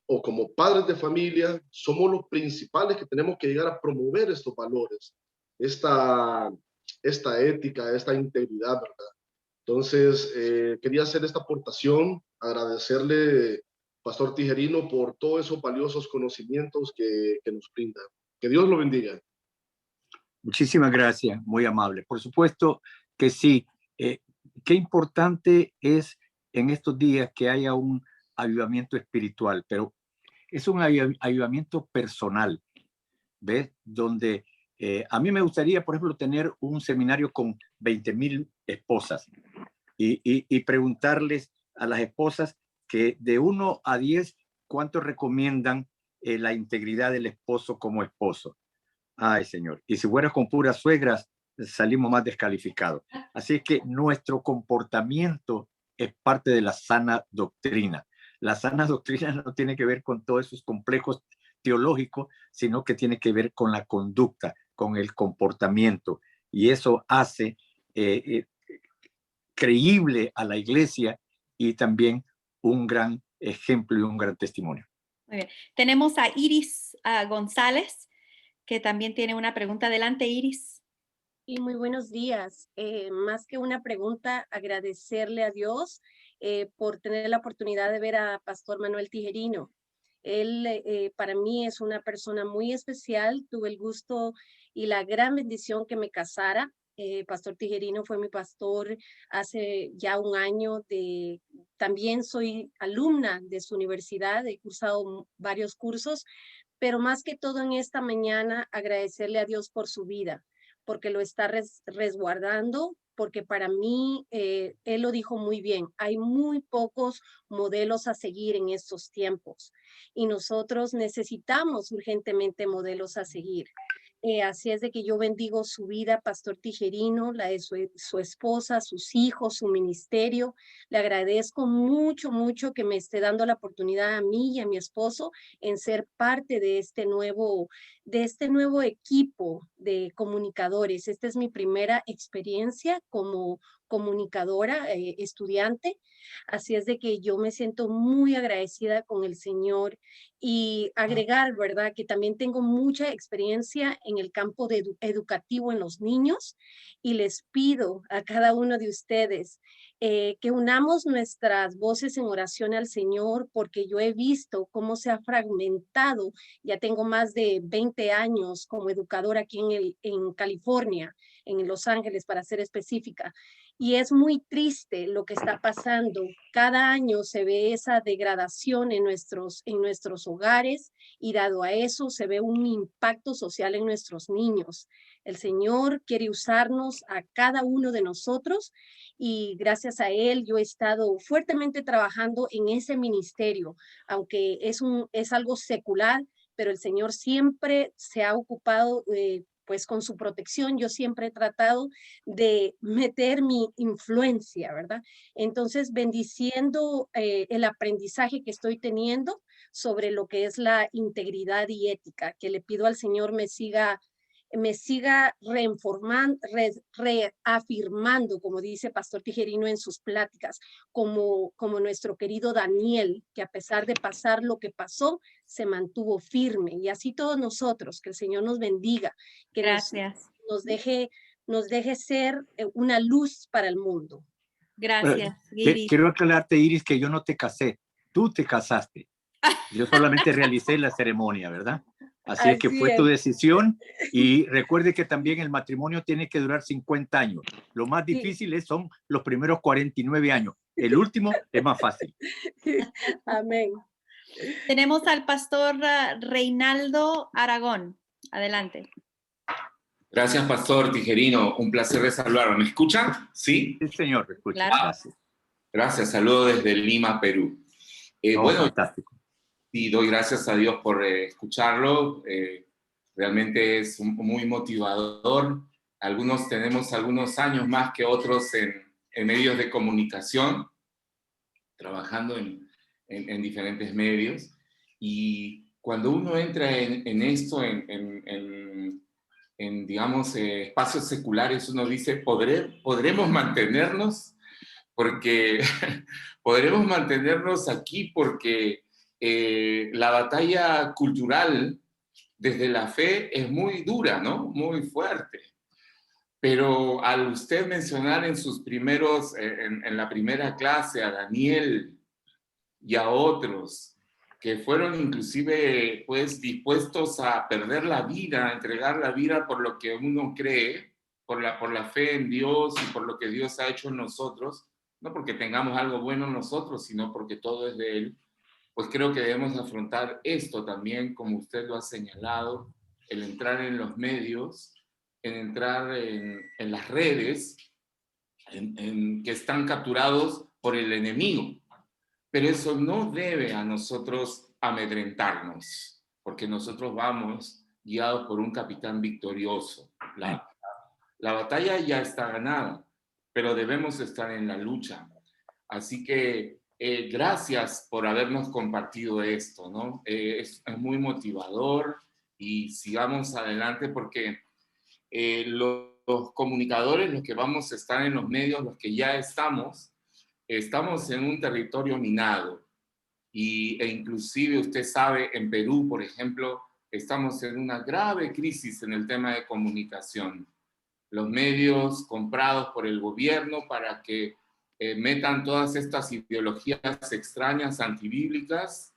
Speaker 4: o como padres de familia, somos los principales que tenemos que llegar a promover estos valores, esta ética, esta integridad, ¿verdad? Entonces, quería hacer esta aportación, agradecerle, Pastor Tijerino, por todos esos valiosos conocimientos que nos brinda. Que Dios lo bendiga.
Speaker 1: Muchísimas gracias, muy amable. Por supuesto que sí. Qué importante es en estos días que haya un avivamiento espiritual, pero es un avivamiento personal, ¿ves? Donde a mí me gustaría, por ejemplo, tener un seminario con 20,000 esposas y preguntarles a las esposas que de 1 a 10, ¿cuánto recomiendan la integridad del esposo como esposo? Ay, Señor. Y si fuera con puras suegras, salimos más descalificados. Así es que nuestro comportamiento es parte de la sana doctrina. La sana doctrina no tiene que ver con todos esos complejos teológicos, sino que tiene que ver con la conducta, con el comportamiento. Y eso hace creíble a la iglesia y también un gran ejemplo y un gran testimonio.
Speaker 3: Muy bien. Tenemos a Iris González, que también tiene una pregunta. Adelante, Iris.
Speaker 5: Y muy buenos días. Más que una pregunta, agradecerle a Dios por tener la oportunidad de ver a Pastor Manuel Tijerino. Él para mí es una persona muy especial. Tuve el gusto y la gran bendición que me casara Pastor Tijerino fue mi pastor hace ya un año. También soy alumna de su universidad, he cursado varios cursos, pero más que todo en esta mañana agradecerle a Dios por su vida, porque lo está resguardando, porque para mí, él lo dijo muy bien, hay muy pocos modelos a seguir en estos tiempos y nosotros necesitamos urgentemente modelos a seguir. Así es de que yo bendigo su vida, Pastor Tijerino, la de su esposa, sus hijos, su ministerio. Le agradezco mucho, mucho que me esté dando la oportunidad a mí y a mi esposo en ser parte de este nuevo equipo de comunicadores. Esta es mi primera experiencia como comunicadora, estudiante. Así es de que yo me siento muy agradecida con el Señor y agregar, ¿verdad? Que también tengo mucha experiencia en el campo educativo en los niños y les pido a cada uno de ustedes que unamos nuestras voces en oración al Señor, porque yo he visto cómo se ha fragmentado. Ya tengo más de 20 años como educadora aquí en California, en Los Ángeles, para ser específica. Y es muy triste lo que está pasando. Cada año se ve esa degradación en nuestros hogares y dado a eso se ve un impacto social en nuestros niños. El Señor quiere usarnos a cada uno de nosotros y gracias a Él yo he estado fuertemente trabajando en ese ministerio, aunque es algo secular, pero el Señor siempre se ha ocupado pues con su protección. Yo siempre he tratado de meter mi influencia, ¿verdad? Entonces, bendiciendo el aprendizaje que estoy teniendo sobre lo que es la integridad y ética, que le pido al Señor me siga reafirmando, como dice Pastor Tijerino en sus pláticas, como nuestro querido Daniel, que a pesar de pasar lo que pasó, se mantuvo firme. Y así todos nosotros, que el Señor nos bendiga, que nos deje ser una luz para el mundo.
Speaker 3: Gracias, Iris.
Speaker 1: Quiero aclararte, Iris, que yo no te casé, tú te casaste. Yo solamente realicé la ceremonia, ¿verdad? Así es que fue tu decisión y recuerde que también el matrimonio tiene que durar 50 años. Lo más difícil son los primeros 49 años. El último es más fácil.
Speaker 5: Amén.
Speaker 3: Tenemos al pastor Reinaldo Aragón. Adelante.
Speaker 6: Gracias, Pastor Tijerino. Un placer de saludarlo. ¿Me escuchan? ¿Sí?
Speaker 1: Sí, señor. Me escucha.
Speaker 3: Claro.
Speaker 1: Gracias.
Speaker 6: Gracias. Saludo desde Lima, Perú. Bueno,
Speaker 1: fantástico.
Speaker 6: Y doy gracias a Dios por escucharlo. Realmente es muy motivador. Algunos tenemos algunos años más que otros en medios de comunicación, trabajando en diferentes medios. Y cuando uno entra en esto, digamos, espacios seculares, uno dice, ¿podremos mantenernos? Porque podremos mantenernos aquí porque la batalla cultural desde la fe es muy dura, ¿no? Muy fuerte. Pero al usted mencionar en sus primeros, en la primera clase a Daniel y a otros que fueron inclusive pues dispuestos a perder la vida, a entregar la vida por lo que uno cree, por la fe en Dios y por lo que Dios ha hecho en nosotros, no porque tengamos algo bueno nosotros, sino porque todo es de Él, pues creo que debemos afrontar esto también, como usted lo ha señalado, el entrar en los medios, en entrar en las redes, que están capturados por el enemigo. Pero eso no debe a nosotros amedrentarnos, porque nosotros vamos guiados por un capitán victorioso. La batalla ya está ganada, pero debemos estar en la lucha. Así que gracias por habernos compartido esto, ¿no? Es muy motivador y sigamos adelante porque los comunicadores, los que vamos a estar en los medios, los que ya estamos en un territorio minado e inclusive usted sabe, en Perú, por ejemplo, estamos en una grave crisis en el tema de comunicación. Los medios comprados por el gobierno para que metan todas estas ideologías extrañas, antibíblicas,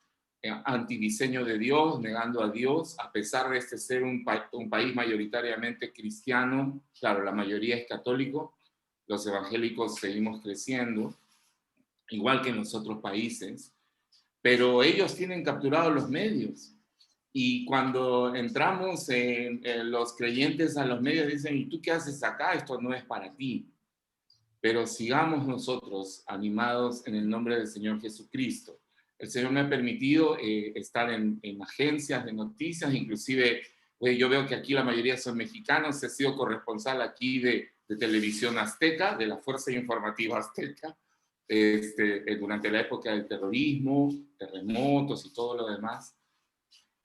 Speaker 6: antidiseño de Dios, negando a Dios, a pesar de este ser un país mayoritariamente cristiano. Claro, la mayoría es católico, los evangélicos seguimos creciendo, igual que en los otros países, pero ellos tienen capturados los medios. Y cuando entramos los creyentes a los medios dicen, ¿y tú qué haces acá? Esto no es para ti. Pero sigamos nosotros animados en el nombre del Señor Jesucristo. El Señor me ha permitido estar en agencias de noticias, inclusive yo veo que aquí la mayoría son mexicanos. He sido corresponsal aquí de Televisión Azteca, de la Fuerza Informativa Azteca, durante la época del terrorismo, terremotos y todo lo demás.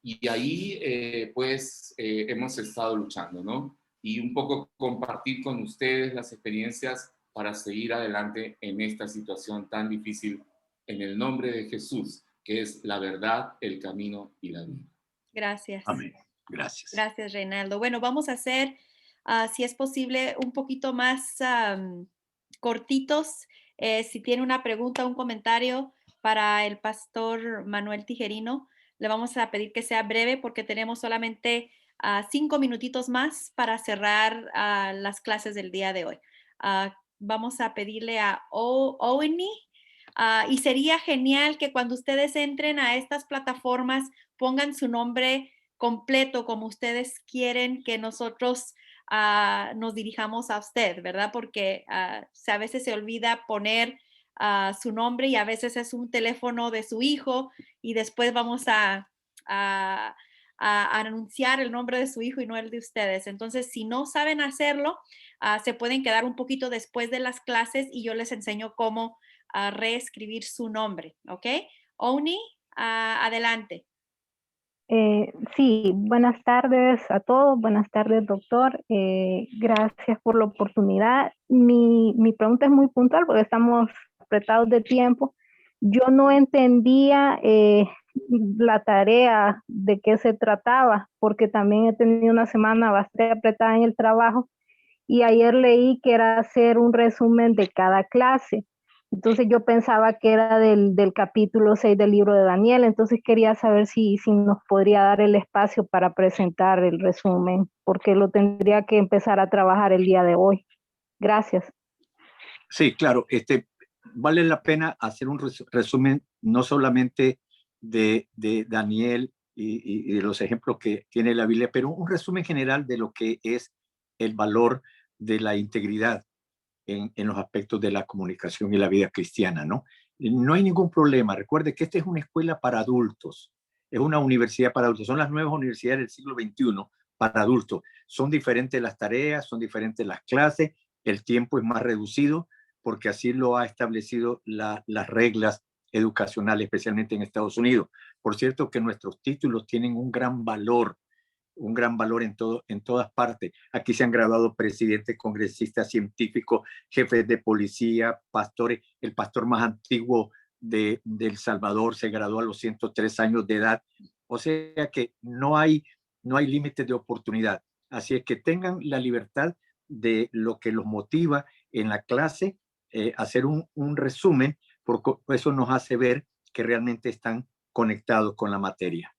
Speaker 6: Y ahí, hemos estado luchando, ¿no? Y un poco compartir con ustedes las experiencias para seguir adelante en esta situación tan difícil, en el nombre de Jesús, que es la verdad, el camino y la vida.
Speaker 3: Gracias.
Speaker 1: Amén. Gracias.
Speaker 3: Gracias, Reinaldo. Bueno, vamos a hacer, si es posible, un poquito más cortitos. Si tiene una pregunta, un comentario para el pastor Manuel Tijerino, le vamos a pedir que sea breve porque tenemos solamente 5 minutitos más para cerrar las clases del día de hoy. Vamos a pedirle a Oweni, y sería genial que cuando ustedes entren a estas plataformas pongan su nombre completo como ustedes quieren que nosotros nos dirijamos a usted, ¿verdad? Porque a veces se olvida poner su nombre y a veces es un teléfono de su hijo y después vamos a anunciar el nombre de su hijo y no el de ustedes. Entonces, si no saben hacerlo, se pueden quedar un poquito después de las clases y yo les enseño cómo reescribir su nombre, ¿ok? Oni, adelante.
Speaker 7: Sí, buenas tardes a todos, buenas tardes, doctor. Gracias por la oportunidad. Mi pregunta es muy puntual porque estamos apretados de tiempo. Yo no entendía la tarea de qué se trataba, porque también he tenido una semana bastante apretada en el trabajo y ayer leí que era hacer un resumen de cada clase. Entonces yo pensaba que era del capítulo 6 del libro de Daniel, entonces quería saber si nos podría dar el espacio para presentar el resumen, porque lo tendría que empezar a trabajar el día de hoy. Gracias.
Speaker 1: Sí, claro, vale la pena hacer un resumen no solamente de Daniel y de los ejemplos que tiene la Biblia, pero un resumen general de lo que es el valor de la integridad en los aspectos de la comunicación y la vida cristiana, ¿no? No hay ningún problema. Recuerde que esta es una escuela para adultos, es una universidad para adultos, son las nuevas universidades del siglo XXI para adultos. Son diferentes las tareas, son diferentes las clases, el tiempo es más reducido porque así lo ha establecido las reglas educacionales, especialmente en Estados Unidos. Por cierto que nuestros títulos tienen un gran valor en todas partes. Aquí se han graduado presidentes, congresistas, científicos, jefes de policía, pastores. El pastor más antiguo de El Salvador se graduó a los 103 años de edad. O sea que no hay límites de oportunidad. Así es que tengan la libertad de lo que los motiva en la clase, hacer un resumen, porque eso nos hace ver que realmente están conectados con la materia.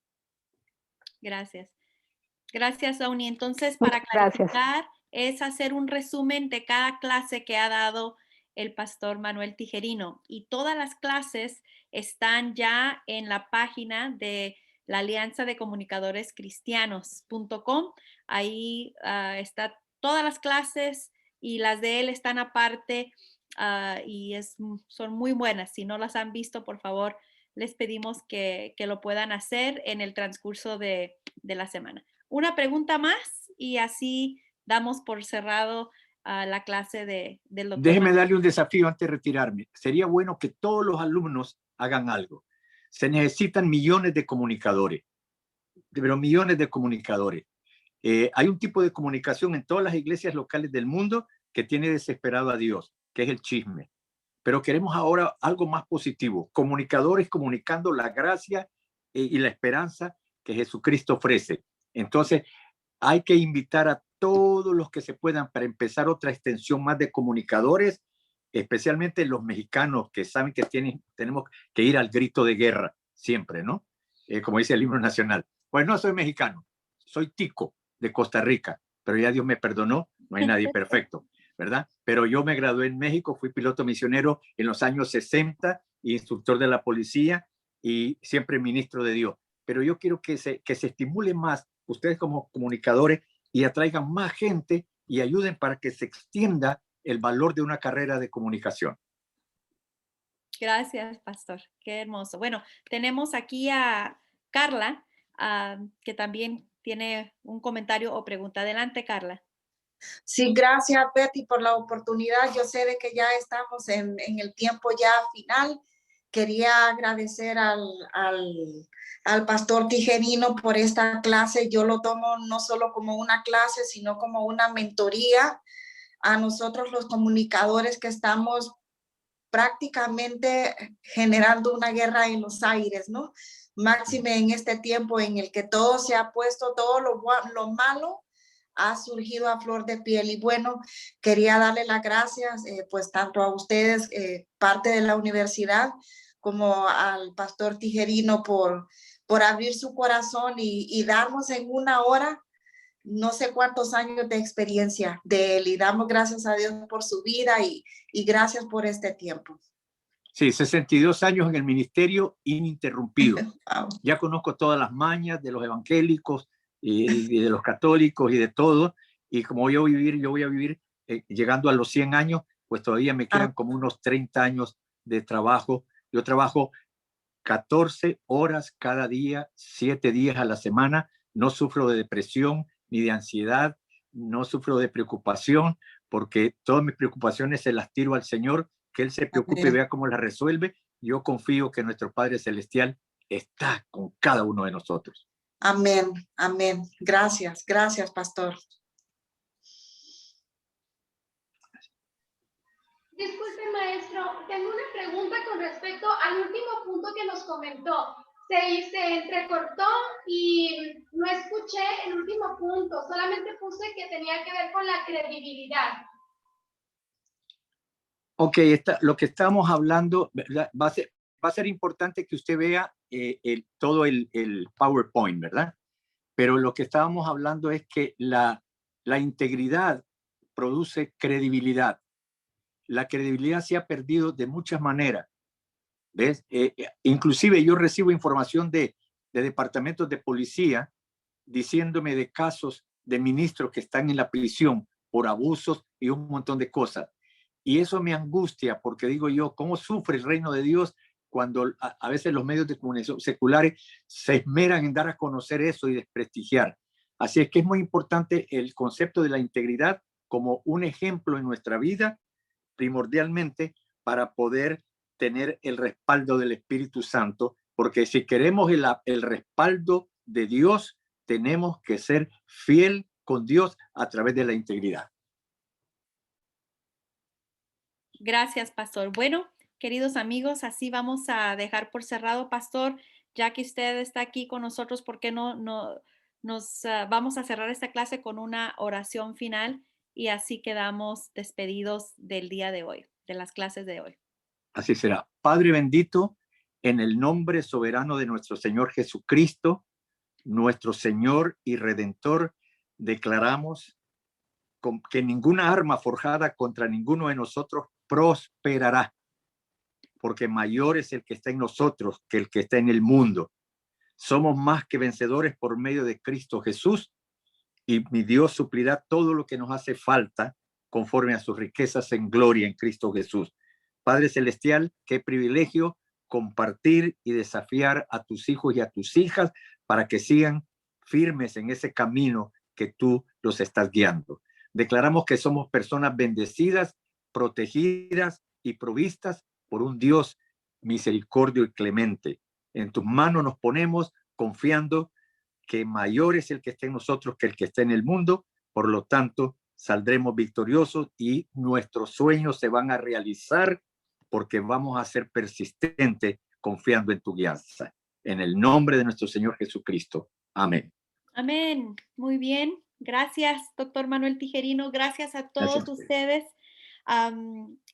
Speaker 3: Gracias. Gracias, Oni. Entonces, para clarificar, es hacer un resumen de cada clase que ha dado el pastor Manuel Tijerino. Y todas las clases están ya en la página de la Alianza de Comunicadores Cristianos.com. Ahí están todas las clases y las de él están aparte y son muy buenas. Si no las han visto, por favor, les pedimos que lo puedan hacer en el transcurso de la semana. Una pregunta más y así damos por cerrado la clase del doctor.
Speaker 1: Déjeme darle un desafío antes de retirarme. Sería bueno que todos los alumnos hagan algo. Se necesitan millones de comunicadores, pero millones de comunicadores. Hay un tipo de comunicación en todas las iglesias locales del mundo que tiene desesperado a Dios, que es el chisme. Pero queremos ahora algo más positivo. Comunicadores comunicando la gracia y la esperanza que Jesucristo ofrece. Entonces, hay que invitar a todos los que se puedan para empezar otra extensión más de comunicadores, especialmente los mexicanos que saben que tenemos que ir al grito de guerra siempre, ¿no? como dice el himno nacional. Pues no soy mexicano, soy tico de Costa Rica, pero ya Dios me perdonó, no hay nadie perfecto, ¿verdad? Pero yo me gradué en México, fui piloto misionero en los años 60, instructor de la policía y siempre ministro de Dios. Pero yo quiero que se estimule más ustedes como comunicadores y atraigan más gente y ayuden para que se extienda el valor de una carrera de comunicación.
Speaker 3: Gracias, pastor. Qué hermoso. Bueno, tenemos aquí a Carla, que también tiene un comentario o pregunta. Adelante, Carla.
Speaker 8: Sí, gracias, Betty, por la oportunidad. Yo sé de que ya estamos en el tiempo ya final. Quería agradecer al pastor Tijerino por esta clase. Yo lo tomo no solo como una clase, sino como una mentoría a nosotros los comunicadores que estamos prácticamente generando una guerra en los aires, ¿no? Máxime en este tiempo en el que todo se ha puesto, todo lo malo ha surgido a flor de piel. Y bueno, quería darle las gracias, pues tanto a ustedes, parte de la universidad, como al pastor Tijerino por abrir su corazón y darnos en una hora no sé cuántos años de experiencia de él, y damos gracias a Dios por su vida y gracias por este tiempo.
Speaker 1: Sí, 62 años en el ministerio ininterrumpido.
Speaker 8: Wow.
Speaker 1: Ya conozco todas las mañas de los evangélicos y de los católicos y de todo, y como yo voy a vivir llegando a los 100 años, pues todavía me quedan como unos 30 años de trabajo. Yo trabajo 14 horas cada día, 7 días a la semana, no sufro de depresión ni de ansiedad, no sufro de preocupación, porque todas mis preocupaciones se las tiro al Señor, que Él se preocupe y vea cómo las resuelve. Yo confío que nuestro Padre Celestial está con cada uno de nosotros.
Speaker 8: Amén, amén. Gracias, gracias, pastor.
Speaker 9: Disculpe, maestro, tengo una pregunta con respecto al último punto que nos comentó. Se entrecortó y no escuché el último punto, solamente puse que tenía que ver con la credibilidad.
Speaker 1: Ok, lo que estamos hablando va a ser importante que usted vea todo el PowerPoint, ¿verdad? Pero lo que estábamos hablando es que la integridad produce credibilidad. La credibilidad se ha perdido de muchas maneras. ¿Ves? Inclusive yo recibo información de departamentos de policía diciéndome de casos de ministros que están en la prisión por abusos y un montón de cosas. Y eso me angustia porque digo yo, ¿cómo sufre el reino de Dios cuando a veces los medios de comunicación seculares se esmeran en dar a conocer eso y desprestigiar? Así es que es muy importante el concepto de la integridad como un ejemplo en nuestra vida, primordialmente para poder tener el respaldo del Espíritu Santo, porque si queremos el respaldo de Dios, tenemos que ser fiel con Dios a través de la integridad.
Speaker 3: Gracias, pastor. Bueno, queridos amigos, así vamos a dejar por cerrado, pastor, ya que usted está aquí con nosotros, ¿por qué no nos vamos a cerrar esta clase con una oración final y así quedamos despedidos del día de hoy, de las clases de hoy?
Speaker 1: Así será. Padre bendito, en el nombre soberano de nuestro Señor Jesucristo, nuestro Señor y Redentor, declaramos que ninguna arma forjada contra ninguno de nosotros prosperará, porque mayor es el que está en nosotros que el que está en el mundo. Somos más que vencedores por medio de Cristo Jesús, y mi Dios suplirá todo lo que nos hace falta conforme a sus riquezas en gloria en Cristo Jesús. Padre Celestial, qué privilegio compartir y desafiar a tus hijos y a tus hijas para que sigan firmes en ese camino que tú los estás guiando. Declaramos que somos personas bendecidas, protegidas y provistas por un Dios misericordio y clemente. En tus manos nos ponemos confiando que mayor es el que está en nosotros que el que está en el mundo. Por lo tanto, saldremos victoriosos y nuestros sueños se van a realizar porque vamos a ser persistentes confiando en tu guianza. En el nombre de nuestro Señor Jesucristo. Amén.
Speaker 3: Amén. Muy bien. Gracias, doctor Manuel Tijerino. Gracias a todos ustedes.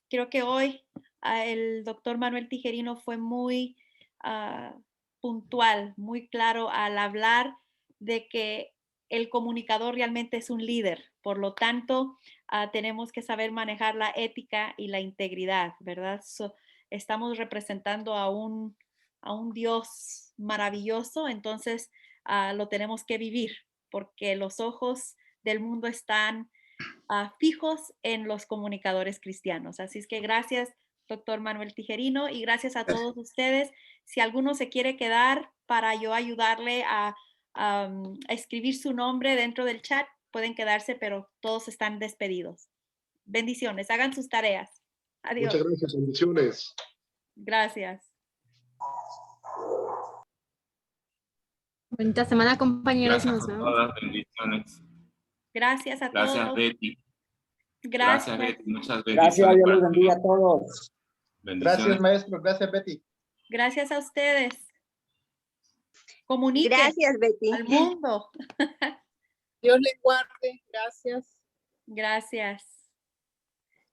Speaker 3: Creo que hoy el doctor Manuel Tijerino fue muy puntual, muy claro al hablar de que el comunicador realmente es un líder. Por lo tanto, tenemos que saber manejar la ética y la integridad, ¿verdad? Estamos representando a un Dios maravilloso, entonces lo tenemos que vivir, porque los ojos del mundo están fijos en los comunicadores cristianos. Así es que gracias, doctor Manuel Tijerino, y gracias a todos ustedes. Si alguno se quiere quedar para yo ayudarle a escribir su nombre dentro del chat, pueden quedarse, pero todos están despedidos. Bendiciones, hagan sus tareas. Adiós.
Speaker 4: Muchas gracias, bendiciones.
Speaker 3: Gracias.
Speaker 2: Bonita semana, compañeros.
Speaker 6: Gracias
Speaker 2: Nos
Speaker 6: por
Speaker 2: vemos.
Speaker 6: todas, bendiciones.
Speaker 3: Gracias a
Speaker 6: Gracias,
Speaker 3: todos.
Speaker 6: Betty.
Speaker 3: Gracias.
Speaker 6: Betty. Muchas bendiciones.
Speaker 10: Gracias, Dios los
Speaker 6: para
Speaker 10: bendiga a
Speaker 6: todos.
Speaker 10: todos.
Speaker 6: Bendiciones.
Speaker 11: Gracias, maestro. Gracias, Betty.
Speaker 3: Gracias a ustedes. Comuniquen
Speaker 12: Gracias, Betty.
Speaker 3: al mundo.
Speaker 13: Dios le guarde. Gracias.
Speaker 3: Gracias.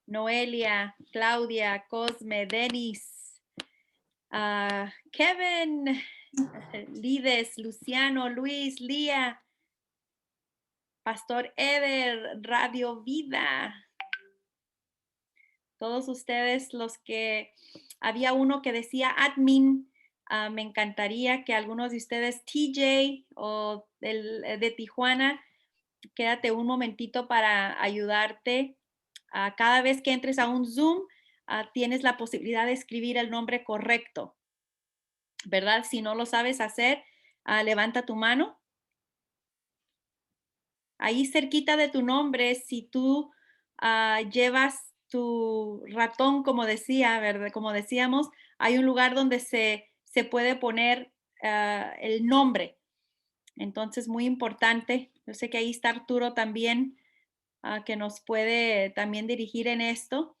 Speaker 3: Noelia, Claudia, Cosme, Denis, Kevin, Lides, Luciano, Luis, Lía, Pastor Eder, Radio Vida. Todos ustedes los que había uno que decía admin, me encantaría que algunos de ustedes, TJ o de Tijuana, quédate un momentito para ayudarte. Cada vez que entres a un Zoom, tienes la posibilidad de escribir el nombre correcto, ¿verdad? Si no lo sabes hacer, levanta tu mano. Ahí cerquita de tu nombre, si tú llevas tu ratón, como decía, ¿verdad? Como decíamos, hay un lugar donde se puede poner el nombre. Entonces, muy importante. Yo sé que ahí está Arturo también, que nos puede también dirigir en esto.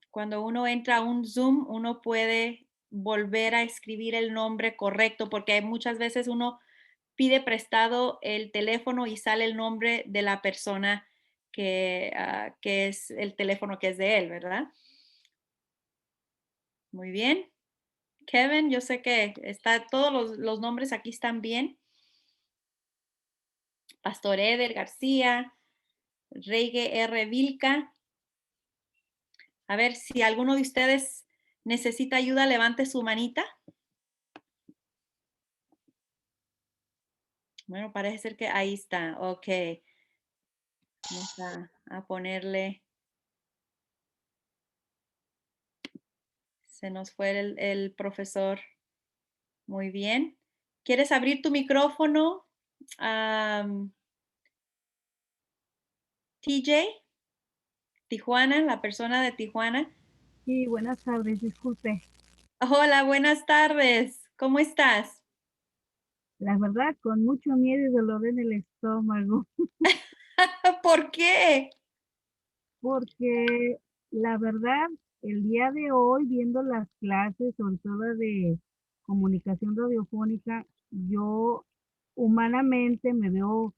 Speaker 3: Cuando uno entra a un Zoom, uno puede volver a escribir el nombre correcto, porque muchas veces uno pide prestado el teléfono y sale el nombre de la persona que es el teléfono que es de él, ¿verdad? Muy bien. Kevin, yo sé que todos los nombres aquí están bien. Pastor Eder García, Reige R. Vilca. A ver, si alguno de ustedes necesita ayuda, levante su manita. Bueno, parece ser que ahí está. Ok. Vamos a ponerle. Se nos fue el profesor. Muy bien. ¿Quieres abrir tu micrófono? TJ, Tijuana, la persona de Tijuana.
Speaker 7: Sí, buenas tardes, disculpe.
Speaker 3: Hola, buenas tardes. ¿Cómo estás?
Speaker 7: La verdad, con mucho miedo y dolor en el estómago.
Speaker 3: ¿Por qué?
Speaker 7: Porque la verdad, el día de hoy, viendo las clases, sobre todo de comunicación radiofónica, yo humanamente me veo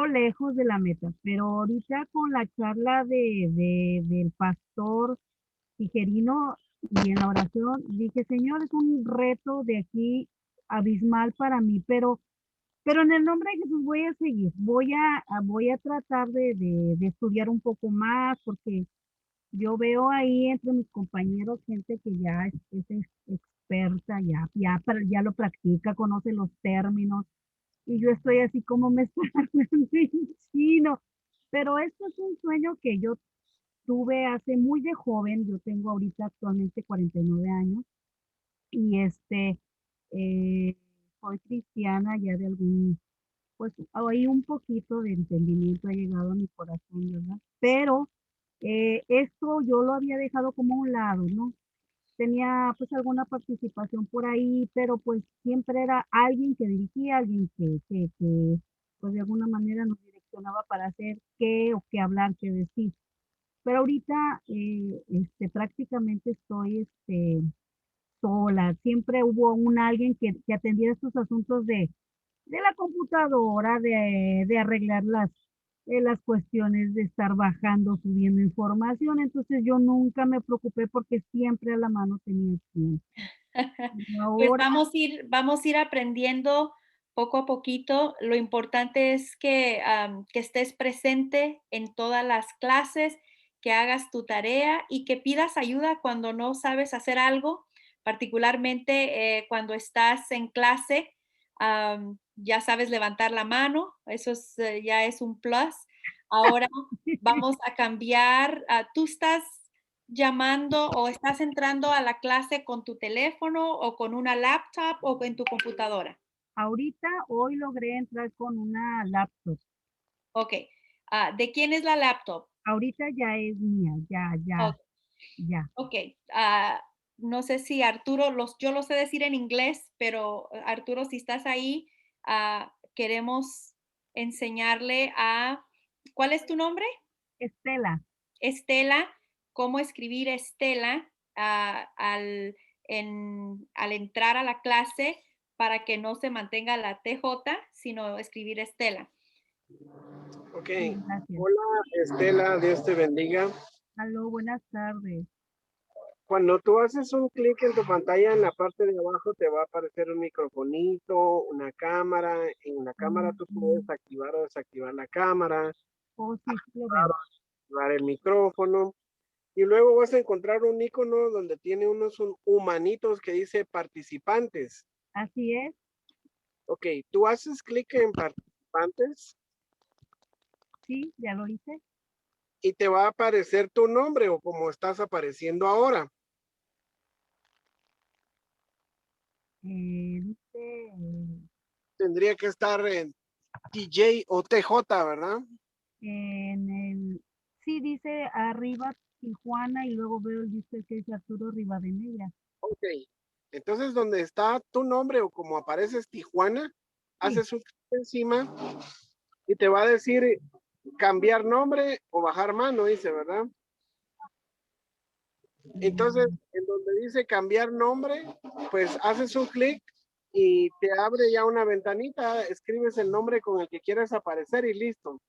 Speaker 7: lejos de la meta, pero ahorita con la charla del pastor Tijerino y en la oración dije, Señor, es un reto de aquí abismal para mí, pero en el nombre de Jesús voy a seguir, voy a tratar de estudiar un poco más, porque yo veo ahí entre mis compañeros gente que ya es experta, ya lo practica, conoce los términos, y yo estoy así como me está hablando en chino. Pero esto es un sueño que yo tuve hace muy de joven. Yo tengo ahorita actualmente 49 años y soy cristiana ya de pues ahí un poquito de entendimiento ha llegado a mi corazón, ¿verdad? Pero esto yo lo había dejado como a un lado, ¿no? Tenía pues alguna participación por ahí, pero pues siempre era alguien que dirigía, alguien que pues de alguna manera nos direccionaba para hacer qué o qué hablar, qué decir. Pero ahorita prácticamente estoy sola. Siempre hubo alguien que atendiera estos asuntos de la computadora, de arreglar las cuestiones de estar bajando, subiendo información. Entonces yo nunca me preocupé porque siempre a la mano tenía tiempo.
Speaker 3: Pues vamos a ir aprendiendo poco a poquito. Lo importante es que estés presente en todas las clases, que hagas tu tarea y que pidas ayuda cuando no sabes hacer algo, particularmente cuando estás en clase. Ya sabes levantar la mano, eso ya es un plus. Ahora vamos a cambiar. ¿Tú estás llamando o estás entrando a la clase con tu teléfono o con una laptop o en tu computadora?
Speaker 10: Ahorita, hoy logré entrar con una laptop.
Speaker 3: Ok. ¿De quién es la laptop?
Speaker 10: Ahorita ya es mía, ya.
Speaker 3: Ok. No sé si Arturo, yo lo sé decir en inglés, pero Arturo, si estás ahí, queremos enseñarle ¿cuál es tu nombre?
Speaker 10: Estela.
Speaker 3: Estela, cómo escribir Estela al entrar a la clase para que no se mantenga la TJ, sino escribir Estela.
Speaker 11: Ok. Hola, Estela, Dios te bendiga.
Speaker 10: Aló, buenas tardes.
Speaker 11: Cuando tú haces un clic en tu pantalla, en la parte de abajo te va a aparecer un microfonito, una cámara. En la cámara tú puedes activar o desactivar la cámara. Activar el micrófono. Y luego vas a encontrar un icono donde tiene unos humanitos que dice participantes.
Speaker 10: Así es.
Speaker 11: Ok, tú haces clic en participantes.
Speaker 10: Sí, ya lo hice.
Speaker 11: Y te va a aparecer tu nombre o como estás apareciendo ahora. Tendría que estar en TJ o TJ, ¿verdad?
Speaker 10: Sí, dice arriba Tijuana y luego veo el dice que es Arturo Rivadeneira.
Speaker 11: Ok, entonces donde está tu nombre o como apareces Tijuana, haces un clic encima y te va a decir cambiar nombre o bajar mano, dice, ¿verdad? Entonces, en donde dice cambiar nombre, pues haces un clic y te abre ya una ventanita, escribes el nombre con el que quieres aparecer y listo.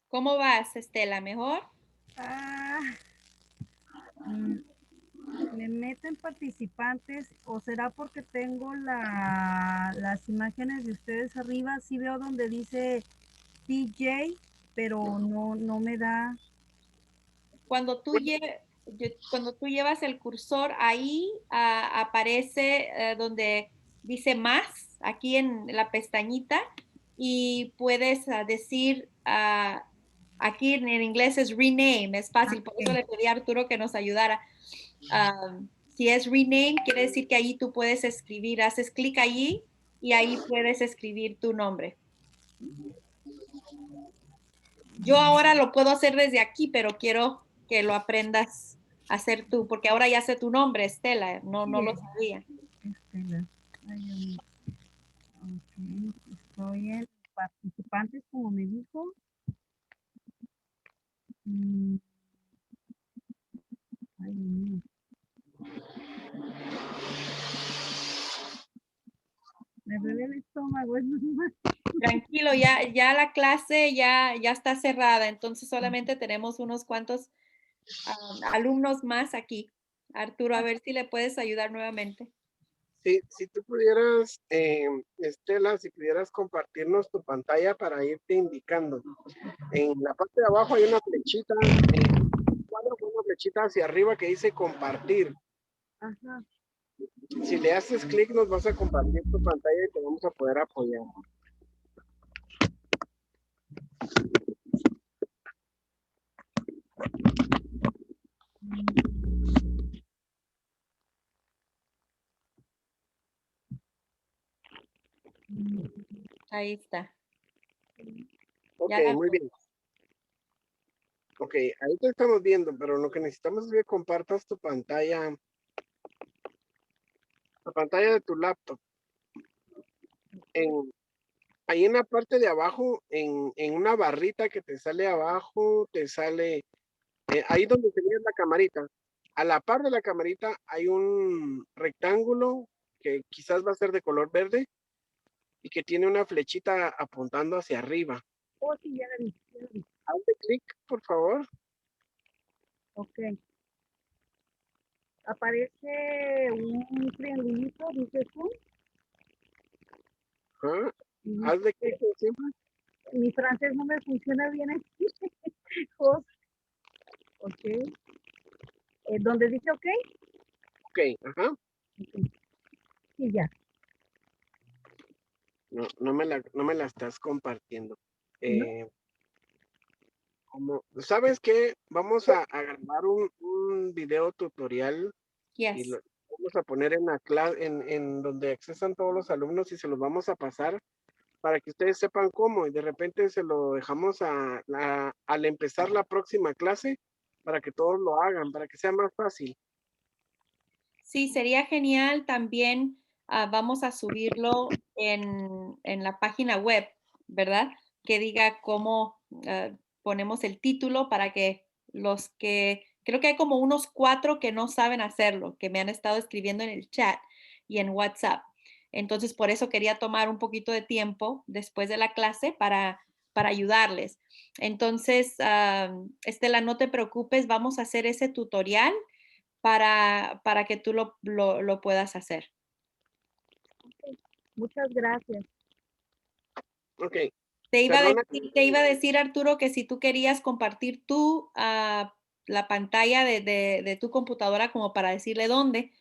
Speaker 3: ¿Cómo vas, Estela? ¿Mejor?
Speaker 10: Me meten participantes o será porque tengo las imágenes de ustedes arriba. Sí veo donde dice DJ, pero no me da.
Speaker 3: Cuando tú llevas el cursor ahí, aparece donde dice más, aquí en la pestañita, y puedes decir, aquí en inglés es rename, es fácil, por eso le pedí a Arturo que nos ayudara. Si es rename, quiere decir que ahí tú puedes escribir, haces clic allí y ahí puedes escribir tu nombre. Yo ahora lo puedo hacer desde aquí, pero quiero que lo aprendas a hacer tú, porque ahora ya sé tu nombre, Estela, no lo sabía.
Speaker 10: Estela. Ay, Dios mío. Okay. Estoy en participantes, como me dijo. Ay, Dios mío. Me duele el estómago, es normal.
Speaker 3: Tranquilo, ya la clase ya está cerrada, entonces solamente tenemos unos cuantos alumnos más aquí. Arturo, a ver si le puedes ayudar nuevamente.
Speaker 11: Si tú pudieras, Estela, si pudieras compartirnos tu pantalla para irte indicando. En la parte de abajo hay una flechita, una flechita hacia arriba que dice compartir.
Speaker 10: Ajá.
Speaker 11: Si le haces clic nos vas a compartir tu pantalla y te vamos a poder apoyar.
Speaker 3: Ahí está.
Speaker 11: Ok, muy bien. Ok, ahí te estamos viendo, pero lo que necesitamos es que compartas tu pantalla, la pantalla de tu laptop. Ahí en la parte de abajo, en una barrita que te sale abajo, te sale, ahí donde tenías la camarita. A la par de la camarita hay un rectángulo que quizás va a ser de color verde. y que tiene una flechita apuntando hacia arriba.
Speaker 10: Oh, sí, ya la vi, ya la vi.
Speaker 11: Hazle clic, por favor.
Speaker 10: Ok. Aparece un triangulito, dice Zoom.
Speaker 11: Ajá.
Speaker 10: Y
Speaker 11: Hazle clic encima.
Speaker 10: mi francés no me funciona bien aquí. Host. Ok. ¿Dónde dice ok?
Speaker 11: Ok, ajá.
Speaker 10: Okay. Sí, ya.
Speaker 11: No me la estás compartiendo.
Speaker 10: ¿No?
Speaker 11: ¿Sabes qué? Vamos a grabar un video tutorial y
Speaker 3: Yes.
Speaker 11: lo vamos a poner en la clase, en donde accesan todos los alumnos y se los vamos a pasar para que ustedes sepan cómo y de repente se lo dejamos al empezar la próxima clase para que todos lo hagan, para que sea más fácil.
Speaker 3: Sí, sería genial. También vamos a subirlo en la página web, ¿verdad? Que diga cómo ponemos el título para que creo que hay como unos 4 que no saben hacerlo, que me han estado escribiendo en el chat y en WhatsApp. Entonces, por eso quería tomar un poquito de tiempo después de la clase para ayudarles. Entonces, Estela, no te preocupes, vamos a hacer ese tutorial para que tú lo puedas hacer.
Speaker 10: Okay. Muchas gracias.
Speaker 11: Ok.
Speaker 3: Te iba a decir, Arturo, que si tú querías compartir la pantalla de tu computadora como para decirle dónde,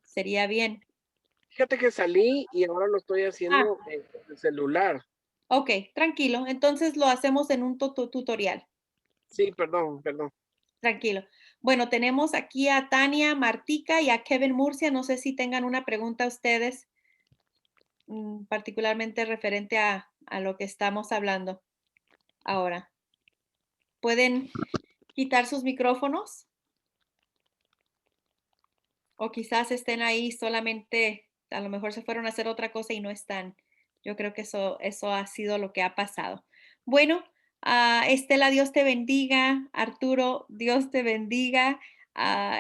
Speaker 3: sería bien.
Speaker 11: Fíjate que salí y ahora lo estoy haciendo en el celular.
Speaker 3: Ok, tranquilo. Entonces lo hacemos en un tutorial.
Speaker 11: Sí, perdón.
Speaker 3: Tranquilo. Bueno, tenemos aquí a Tania Martica y a Kevin Murcia. No sé si tengan una pregunta ustedes, particularmente referente a lo que estamos hablando ahora. ¿Pueden quitar sus micrófonos? O quizás estén ahí solamente, a lo mejor se fueron a hacer otra cosa y no están. Yo creo que eso ha sido lo que ha pasado. Bueno, Estela, Dios te bendiga. Arturo, Dios te bendiga.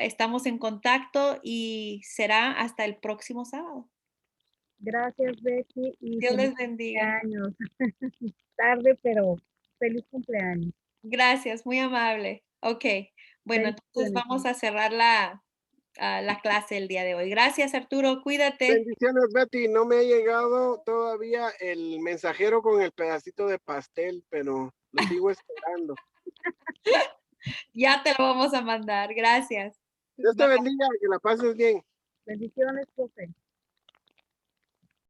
Speaker 3: Estamos en contacto y será hasta el próximo sábado.
Speaker 10: Gracias, Betty. Y
Speaker 3: Dios
Speaker 10: feliz
Speaker 3: les bendiga.
Speaker 10: cumpleaños. Tarde, pero feliz cumpleaños.
Speaker 3: Gracias, muy amable. Ok, bueno, entonces vamos a cerrar la clase el día de hoy. Gracias, Arturo. Cuídate.
Speaker 11: Bendiciones, Betty. No me ha llegado todavía el mensajero con el pedacito de pastel, pero lo sigo esperando.
Speaker 3: Ya te lo vamos a mandar. Gracias.
Speaker 11: Dios te bendiga, que la pases bien.
Speaker 10: Bendiciones, profe.